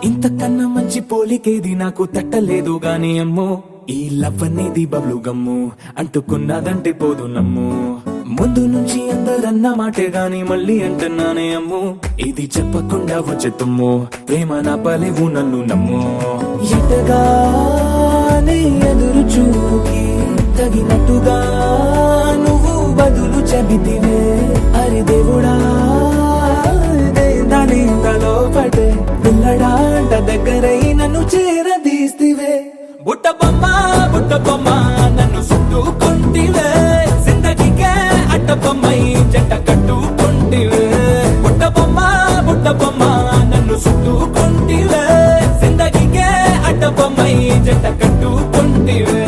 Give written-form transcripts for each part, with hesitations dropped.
ఇంతకన్నా మంచి పోలికేది నాకు తట్టలేదు గాని అమ్మో, ఈ లవ్ అనేది బబ్లు గమ్ము, అంటుకున్నదంటే పోదు నమ్ము. ముందు నుంచి అందరన్న మాటే గాని మళ్ళీ అంటున్నానే అమ్ము, ఇది చెప్పకుండా వచ్చే తుమ్ము, ప్రేమ నా పలేవు నన్ను నమ్ము. ఎటగానే ఎదురు చూకి తగినట్టుగా నువ్వు బదులు చెబితివే, అరి దేవుడా దాని లోపటే పిల్లడాంట దగ్గరై నన్ను చేరదీస్తివే. బుట్ట బొమ్మ నన్ను చుట్టుకుంటివే, జిందగీకే అట్ట బొమ్మై జంట కట్టుకుంటివే. బుట్ట బొమ్మ నన్ను చుట్టుకుంటివే, జిందగీకే అట్ట బొమ్మై జంట కట్టుకుంటివే.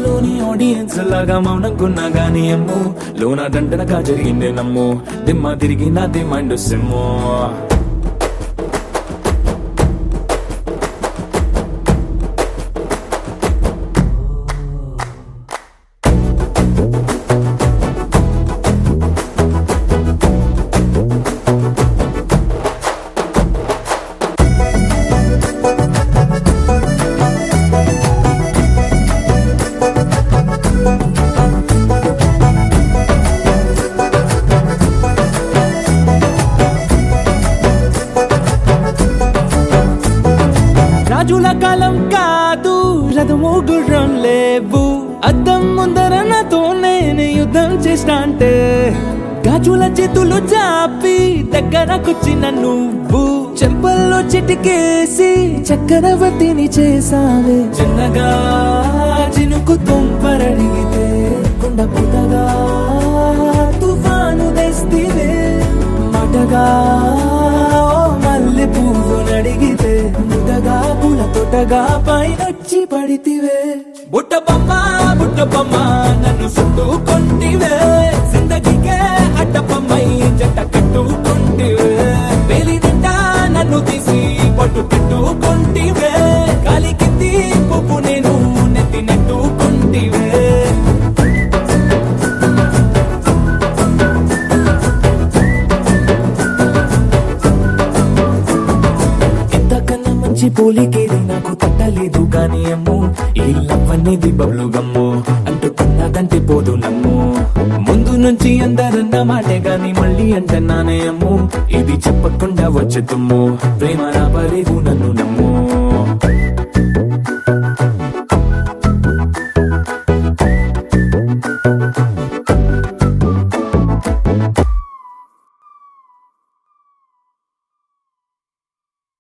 లోని ఆడియన్స్ లాగా మౌనంకున్నా గానీ అమ్ము, లోన దండనగా జరిగిందే నమ్ము, దిమ్మ తిరిగి నాదే మైండ్ సిమ్ము. రాజుల కాలం కాదు, రథము గుర్రం లేవు, అద్దం ముందర నాతో నేను యుద్ధం చేస్తా అంటే, గాజుల చేతులు చాపి దగ్గరకొచ్చిన నువ్వు, చెంపల్లో చిటికేసి చక్రవర్తిని చేసావే. చిన్నగా చినుకు తుంపరడిగితే కుండ పుటగా తుఫాను తెస్తివే, మాటగా మల్లె పువ్వు నడిగితే ముదగా పూల తోటగా పైనొచ్చి పడితివే. బుట్ట బొమ్మ నన్ను చుట్టుకుంటివే, జిందగీకే అడ్డ బొమ్మై జంట కట్టుకుంటివే. వేలి నిండా నన్ను తీసి పట్టు పెట్టుకుంటివే, గాలి కింది పువ్వు నేను నెత్తి నెట్టుకుంటివే. పోలికేది నాకు తట్టలేదు గాని అమ్ము, ఈ లవ్ అనేది బబ్లు గమ్ము, అంటుకున్నదంటే పోదు నమ్ము. ముందు నుంచి అందరన్న మాటే గాని మళ్ళీ అంటున్నానే అమ్ము, ఇది చెప్పకుండా వచ్చే తుమ్ము, ప్రేమ నా పలేవు నన్ను నమ్ము.